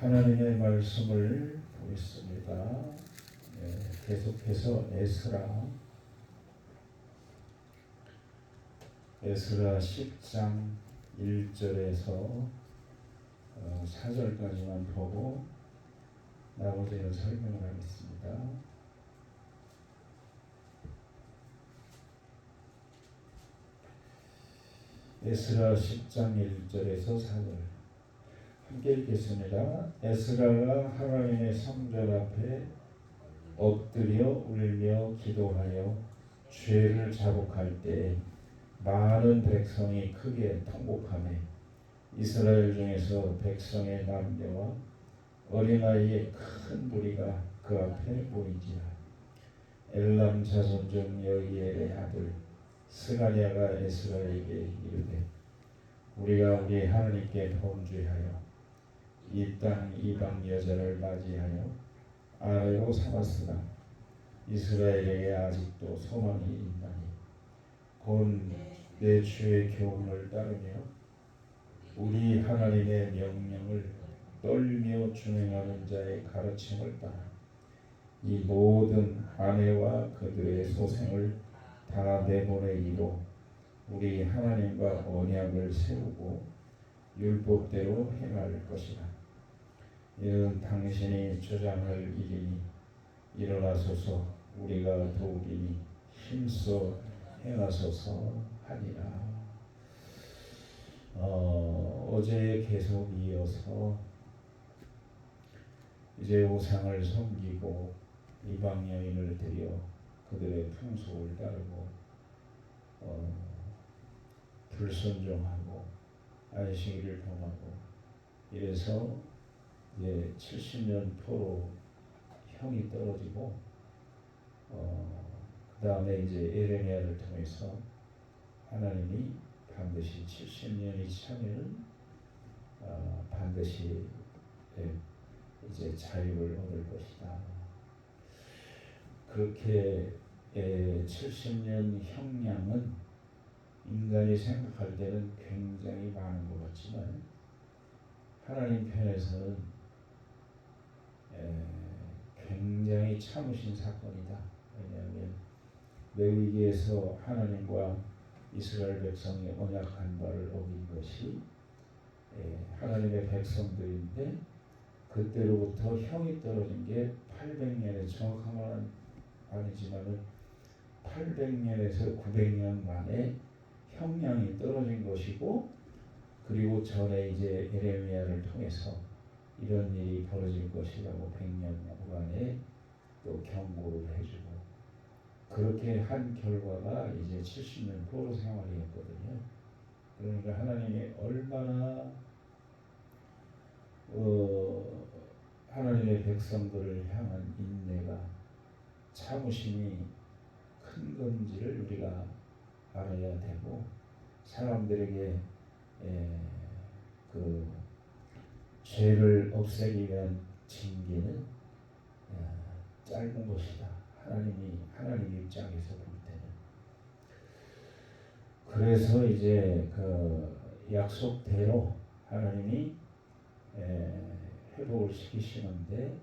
하나님의 말씀을 보겠습니다. 계속해서 에스라 10장 1절에서 4절까지만 보고 나머지는 설명을 하겠습니다. 에스라 10장 1절에서 4절 함께 읽겠습니다. 에스라가 하나님의 성전 앞에 엎드려 울며 기도하여 죄를 자복할 때 많은 백성이 크게 통곡하며 이스라엘 중에서 백성의 남녀와 어린아이의 큰 무리가 그 앞에 모이지라. 엘람 자손 중 여기엘의 아들 스가랴가 에스라에게 이르되 우리가 우리 하나님께 범죄하여 이 땅 이방 여자를 맞이하여 아내로 삼았으나 이스라엘에게 아직도 소망이 있나니 곧 내 주의 교훈을 따르며 우리 하나님의 명령을 떨며 준행하는 자의 가르침을 따라 이 모든 아내와 그들의 소생을 다 내보내기로 우리 하나님과 언약을 세우고 율법대로 행할 것이라. 이는 당신이 주장할 일이니 일어나소서 우리가 도우리니 힘써 행하소서 하니라. 어제 계속 이어서 이제 우상을 섬기고 이방 여인을 들여 그들의 풍속을 따르고 불순종하고 안식일을 범하고 이래서 이제 70년 포로 형이 떨어지고 그 다음에 이제 에레미야를 통해서 하나님이 반드시 70년이 차면은 반드시 이제 자유를 얻을 것이다. 그렇게 70년 형량은 인간이 생각할 때는 굉장히 많은 것 같지만 하나님 편에서는 굉장히 참으신 사건이다. 왜냐하면 레위기에서 하나님과 이스라엘 백성이 언약한 바를 어긴 것이 하나님의 백성들인데 그때로부터 형이 떨어진 게 800년에 정확한 건 아니지만은 800년에서 900년 만에 형량이 떨어진 것이고, 그리고 전에 이제 에레미야를 통해서 이런 일이 벌어질 것이라고 100년 후반에 또 경고를 해주고, 그렇게 한 결과가 이제 70년 포로 생활이었거든요. 그러니까 하나님이 얼마나 하나님의 백성들을 향한 인내가 참으심이 큰 건지를 우리가 알아야 되고, 사람들에게 그 죄를 없애기 위한 징계는 짧은 것이다. 하나님 입장에서 볼 때는. 그래서 이제 그 약속대로 하나님이 회복을 시키시는데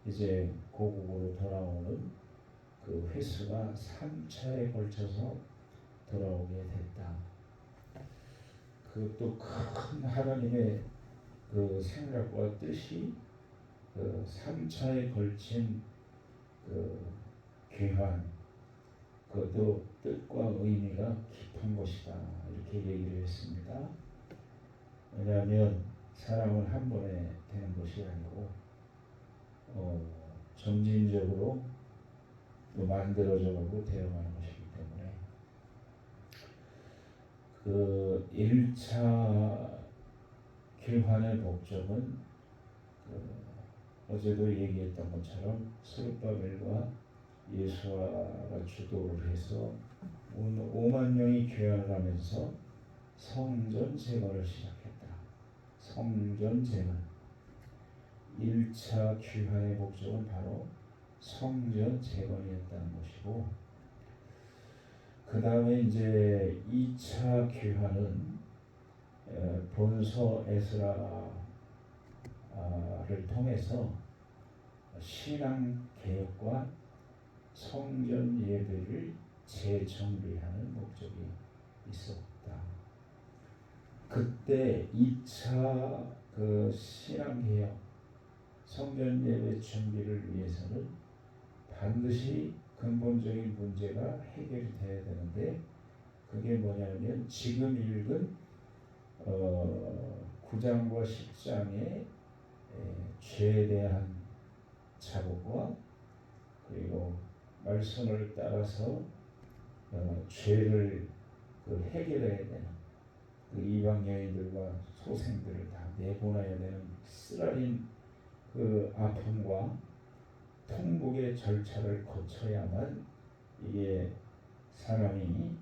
이제 고국으로 돌아오는 그 횟수가 3차에 걸쳐서 돌아오게 됐다. 그것도 큰 하나님의 그 생각과 뜻이 그 3차에 걸친 그 귀환, 그것도 뜻과 의미가 깊은 것이다. 이렇게 얘기를 했습니다. 왜냐하면 사람은 한 번에 되는 것이 아니고 점진적으로 또 만들어져가고 되어가는 것이기 때문에 그 1차 귀환의 목적은 어제도 얘기했던 것처럼 스룹바벨과 예수아가 주도를 해서 5만 명이 귀환을 하면서 성전 재건을 시작했다. 성전 재건 1차 귀환의 목적은 바로 성전 재건이었다는 것이고, 그 다음에 이제 2차 귀환은 본서 에스라를 통해서 신앙 개혁과 성전 예배를 재정비하는 목적이 있었다. 그때 2차 그 신앙 개혁, 성전 예배 준비를 위해서는 반드시 근본적인 문제가 해결이 돼야 되는데, 그게 뭐냐면 지금 읽은 9장과 10장의 죄에 대한 자복과, 그리고 말씀을 따라서 죄를 해결해야 되는 그 이방 여인들과 소생들을 다 내보내야 되는 쓰라린 그 아픔과 통곡의 절차를 거쳐야만 이게 사람이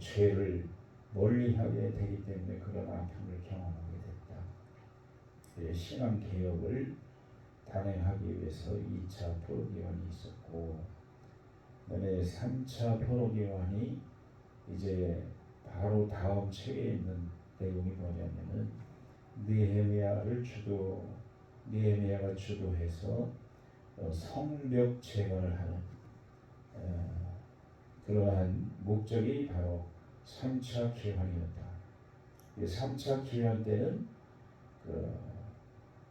죄를 멀리하게 되기 때문에 그런 아픔을 경험하게 됐다. 신앙 개혁을 단행하기 위해서 2차 포로기환이 있었고, 그다음에 3차 포로기환이 이제 바로 다음 책에 있는 내용이 뭐냐면은 느헤미야가 주도해서 성벽 재건을 하는 그러한 목적이 바로 3차 기환이었다. 이 3차 기환 때는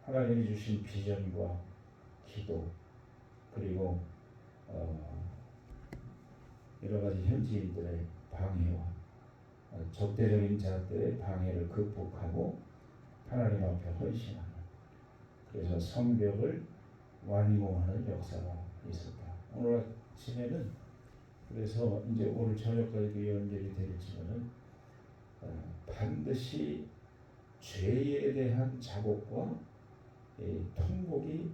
하나님이 주신 비전과 기도, 그리고 여러 가지 현지인들의 방해와 적대적인 자들의 방해를 극복하고 하나님 앞에 헌신하는, 그래서 성벽을 완공하는 역사가 있었다. 오늘 아침에는 그래서 이제 오늘 저녁까지도 연결이 되겠지만은 반드시 죄에 대한 자복과 통곡이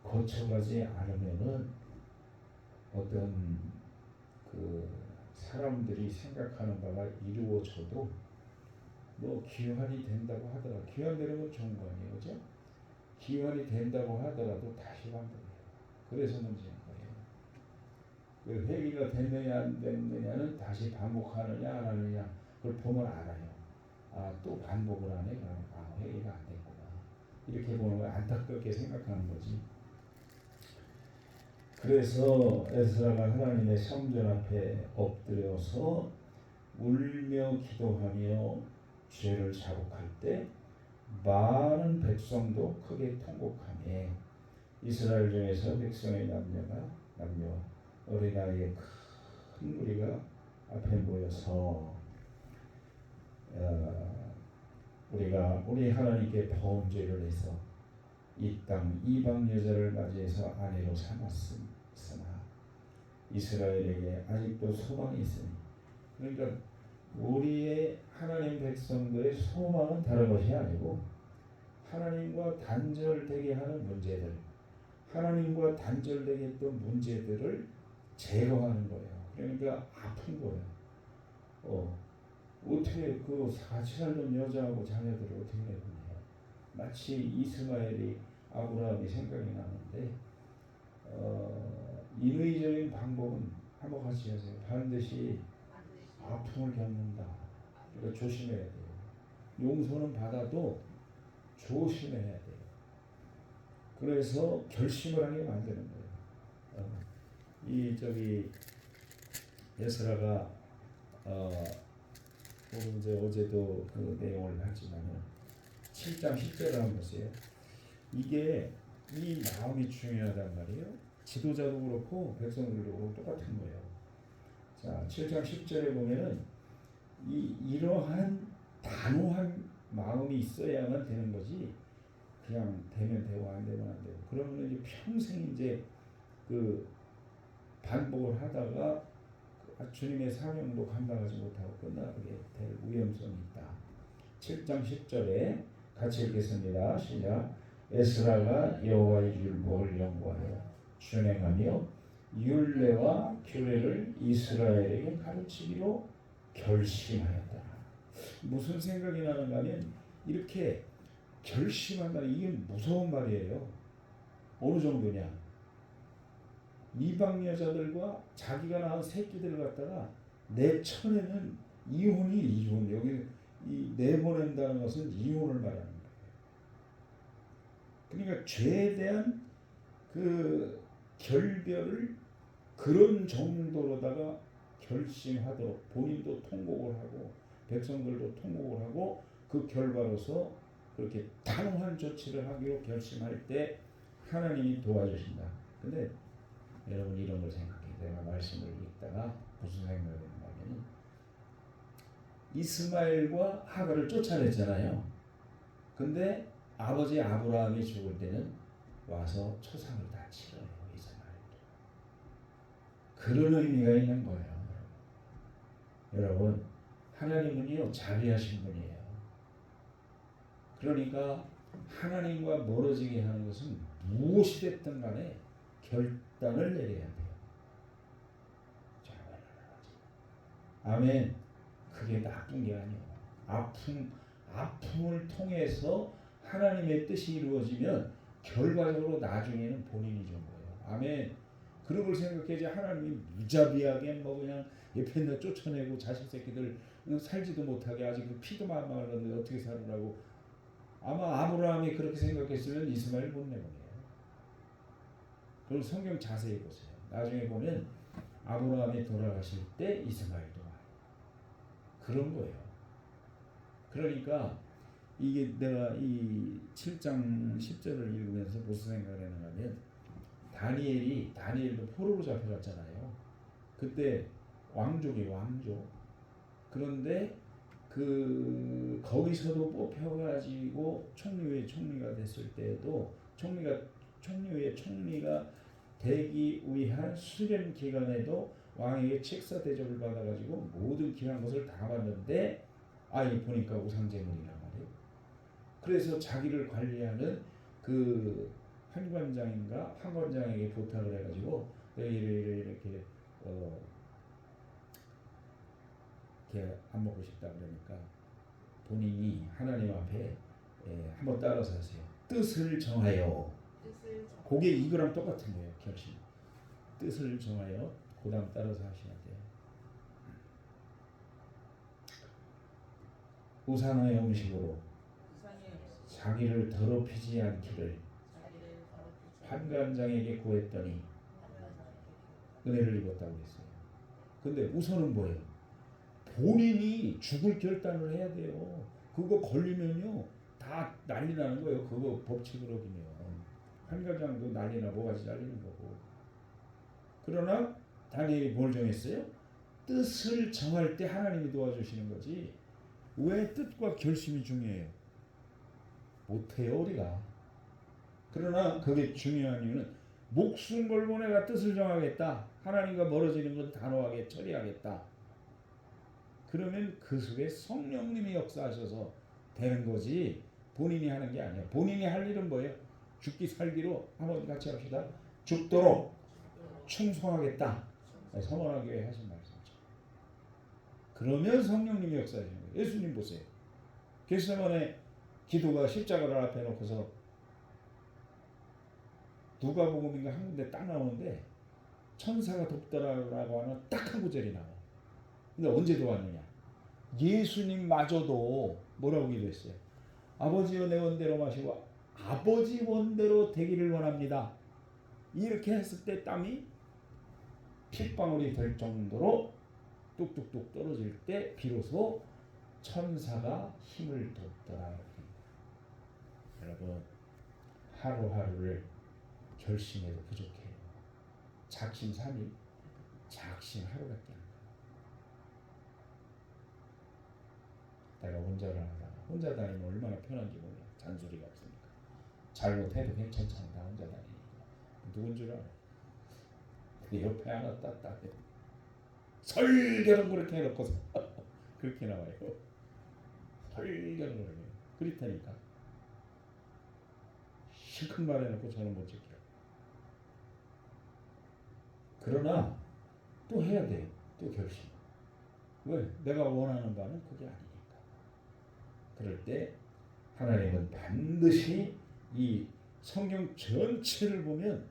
거쳐가지 않으면은 어떤 그 사람들이 생각하는 바가 이루어져도 뭐 기환이 된다고 하더라도, 기환되는 건 좋은 거 아니에요, 그죠? 기환이 된다고 하더라도 다시 반복해요. 그래서 문제인 거예요. 그 회개가 됐느냐 안 됐느냐는 다시 반복하느냐 안 하느냐, 그걸 보면 알아요. 또 반복을 하네, 그러면 회개가 안 됐구나, 이렇게 보는 걸 안타깝게 생각하는 거지. 그래서 에스라가 하나님의 성전 앞에 엎드려서 울며 기도하며 죄를 자복할 때 많은 백성도 크게 통곡하며 이스라엘 중에서 백성의 남녀와 어린아이의 큰 무리가 앞에 모여서 우리 하나님께 범죄를 해서 이 땅 이방 여자를 맞이해서 아내로 삼았으나 이스라엘에게 아직도 소망이 있으니, 그러니까 우리의 하나님 백성들의 소망은 다른 것이 아니고 하나님과 단절되게 하는 문제들, 하나님과 단절되게 했던 문제들을 제거하는 거예요. 그러니까 아픈 거예요. 어떻게 그 같이 살던 여자하고 자녀들을 어떻게 내보내요? 마치 이스마엘이 아브라함이 생각이 나는데, 인위적인 방법은 한번 같이 하세요. 반드시 아픔을 겪는다. 그러니까 조심해야 돼요. 용서는 받아도 조심해야 돼요. 그래서 결심을 하게 만드는 거예요. 에스라가 이제 어제도 그 내용을 봤지만은 7장 10절을 한번 보세요. 이게 이 마음이 중요하단 말이에요. 지도자도 그렇고 백성들도 그렇고 똑같은 거예요. 자, 7장 10절에 보면은 이러한 단호한 마음이 있어야만 되는 거지, 그냥 되면 되고 안 되면 안 되고 그러면 이제 평생 이제 그 반복을 하다가 주님의 사명도 감당하지 못하고 끝나게 될 위험성이 있다. 7장 10절에 같이 읽겠습니다. 시작. 에스라가 여호와의 율법을 연구하여 준행하며 율례와 규례를 이스라엘에게 가르치기로 결심하였다. 무슨 생각이 나는가 하면, 이렇게 결심한다는 이게 무서운 말이에요. 어느 정도냐, 이방 여자들과 자기가 낳은 새끼들을 갖다가 내 천에는 이혼, 여기 이 내보낸다는 것은 이혼을 말하는 거예요. 그러니까 죄에 대한 그 결별을 그런 정도로다가 결심하도록 본인도 통곡을 하고 백성들도 통곡을 하고 그 결과로서 그렇게 단호한 조치를 하기로 결심할 때 하나님이 도와주신다. 근데 여러분 이런 걸 생각해. 내가 말씀을 읽다가 무슨 생각이 드냐면 이스마엘과 하갈을 쫓아냈잖아요. 근데 아버지 아브라함이 죽을 때는 와서 초상을 다 치러요. 이스마엘도. 그런 의미가 있는 거예요. 여러분 하나님은요 자비하신 분이에요. 그러니까 하나님과 멀어지게 하는 것은 무엇이 됐든 간에 결단을 내려야 돼요. 아멘. 그게 나쁜 게 아니에요. 아픔을 통해서 하나님의 뜻이 이루어지면 결과적으로 나중에는 본인이 준 거예요. 아멘. 그런 걸 생각해야지 하나님이 무자비하게 뭐 그냥 옆에 있는 쫓아내고 자식 새끼들 살지도 못하게 아직 피도 말랐는데 어떻게 살으라고. 아마 아브라함이 그렇게 생각했으면 이스마엘 못 내보내요. 그걸 성경 자세히 보세요. 나중에 보면 아브라함이 돌아가실 때 이스마엘도 와요. 그런 거예요. 그러니까 이게 내가 이 7장 10절을 읽으면서 무슨 생각을 했는가 하면 다니엘도 포로로 잡혀갔잖아요. 그때 왕족이 왕족. 그런데 그 거기서도 뽑혀가지고 총리의 총리가 됐을 때도 총리의 총리가 되기 위한 수련 기간에도 왕에게 책사 대접을 받아가지고 모든 귀한 것을 다 받는데 아이 보니까 우상제물이란 말이에요. 그래서 자기를 관리하는 그 한관장에게 부탁을 해가지고 내가 이렇게 이렇게 안 먹고 싶다 그러니까 본인이 하나님 앞에 한번 따라서 하세요. 뜻을 정하여. 그게 이거랑 똑같은 거예요. 결심. 뜻을 정하여 그 다음 따라서 하셔야 돼요. 우상의 음식으로 자기를 더럽히지 않기를 환관장에게 구했더니 은혜를 입었다고 했어요. 근데 우선은 뭐예요? 본인이 죽을 결단을 해야 돼요. 그거 걸리면요 다 난리 나는 거예요. 그거 법칙을 어기면 환관장도 난리나 뭐가지 잘리는 거고. 그러나 다니엘이 뭘 정했어요? 뜻을 정할 때 하나님이 도와주시는 거지. 왜 뜻과 결심이 중요해요? 못해요 우리가. 그러나 그게 중요한 이유는 목숨 걸고 내가 뜻을 정하겠다. 하나님과 멀어지는 건 단호하게 처리하겠다. 그러면 그 속에 성령님이 역사하셔서 되는 거지 본인이 하는 게 아니에요. 본인이 할 일은 뭐예요? 죽기 살기로 한번 같이 합시다. 죽도록 충성하겠다. 선언하기 위해 하신 말씀이죠. 그러면 성령님이 역사하시는 거예요. 예수님 보세요. 겟세마네 기도가 십자가를 앞에 놓고서 누가복음인가 한 군데 딱 나오는데 천사가 돕더라라고 하는 딱 한 구절이 나와. 근데 언제 도왔느냐? 예수님마저도 뭐라고 기도했어요? 아버지여 내 원대로 마시고 아버지 원대로 되기를 원합니다. 이렇게 했을 때 땀이 핏방울이 될 정도로 뚝뚝뚝 떨어질 때 비로소 천사가 힘을 돋더라. 여러분 하루하루를 결심해도 부족해요. 작심 3일, 작심 하루밖에 안 돼요. 내가 운전을 하다가 혼자 다니면 얼마나 편한지 몰라. 잔소리가 없으니까. 잘못해도 괜찮잖아. 나 혼자 다니니까. 누군 줄 알아? 근데 옆에 하나 따뜻해. 설교는 그렇게 해놓고서 그렇게 나와요. 설교는 그렇게. 그렇다니까. 실컷 말해놓고 저는 못 지키라. 그러나 또 해야 돼요. 또 결심. 왜? 내가 원하는 바는 그게 아니니까. 그럴 때 하나님은 반드시 이 성경 전체를 보면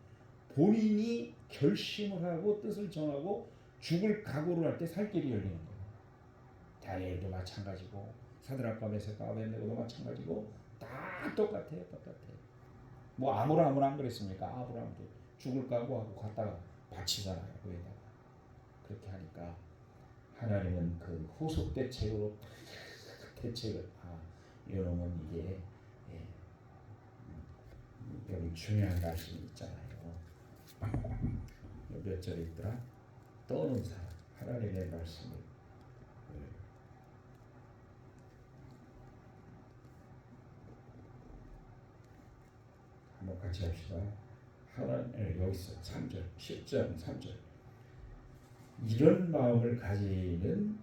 본인이 결심을 하고 뜻을 정하고 죽을 각오를 할 때 살 길이 열리는 거예요. 다니엘도 마찬가지고 사드락과 메삭과 아벤네고도 마찬가지고 다 똑같아요. 뭐 아브라함은 안 그랬습니까? 아브라함도 죽을 각오하고 갔다가 바치잖아요. 거기다가 그렇게 하니까 하나님은 그 후속 대책으로 대책을 이러면 이게 여기 중요한 말씀이 있잖아요. 몇 절에 있더라? 떠는 사람 하나님의 말씀을 한번 같이 합시다. 여기 있어 3절 10절 3절 이런 마음을 가지는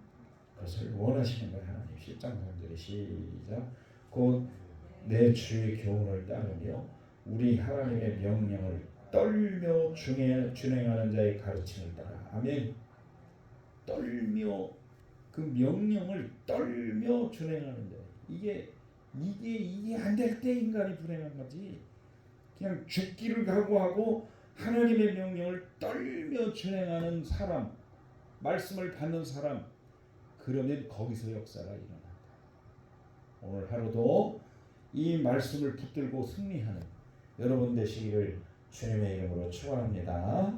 것을 원하시는 거예요. 하나님 10장 3절에 시작 곧 내 주의 교훈을 따르며 우리 하나님의 명령을 떨며 준행하는 자의 가르침을 따라 아멘. 떨며 그 명령을 떨며 준행하는 자 이게 안 될 때 인간이 불행한 거지. 그냥 죽기를 각오하고 하나님의 명령을 떨며 준행하는 사람 말씀을 받는 사람 그러면 거기서 역사가 일어난다. 오늘 하루도 이 말씀을 붙들고 승리하는 여러분 되시기를 주님의 이름으로 축원합니다.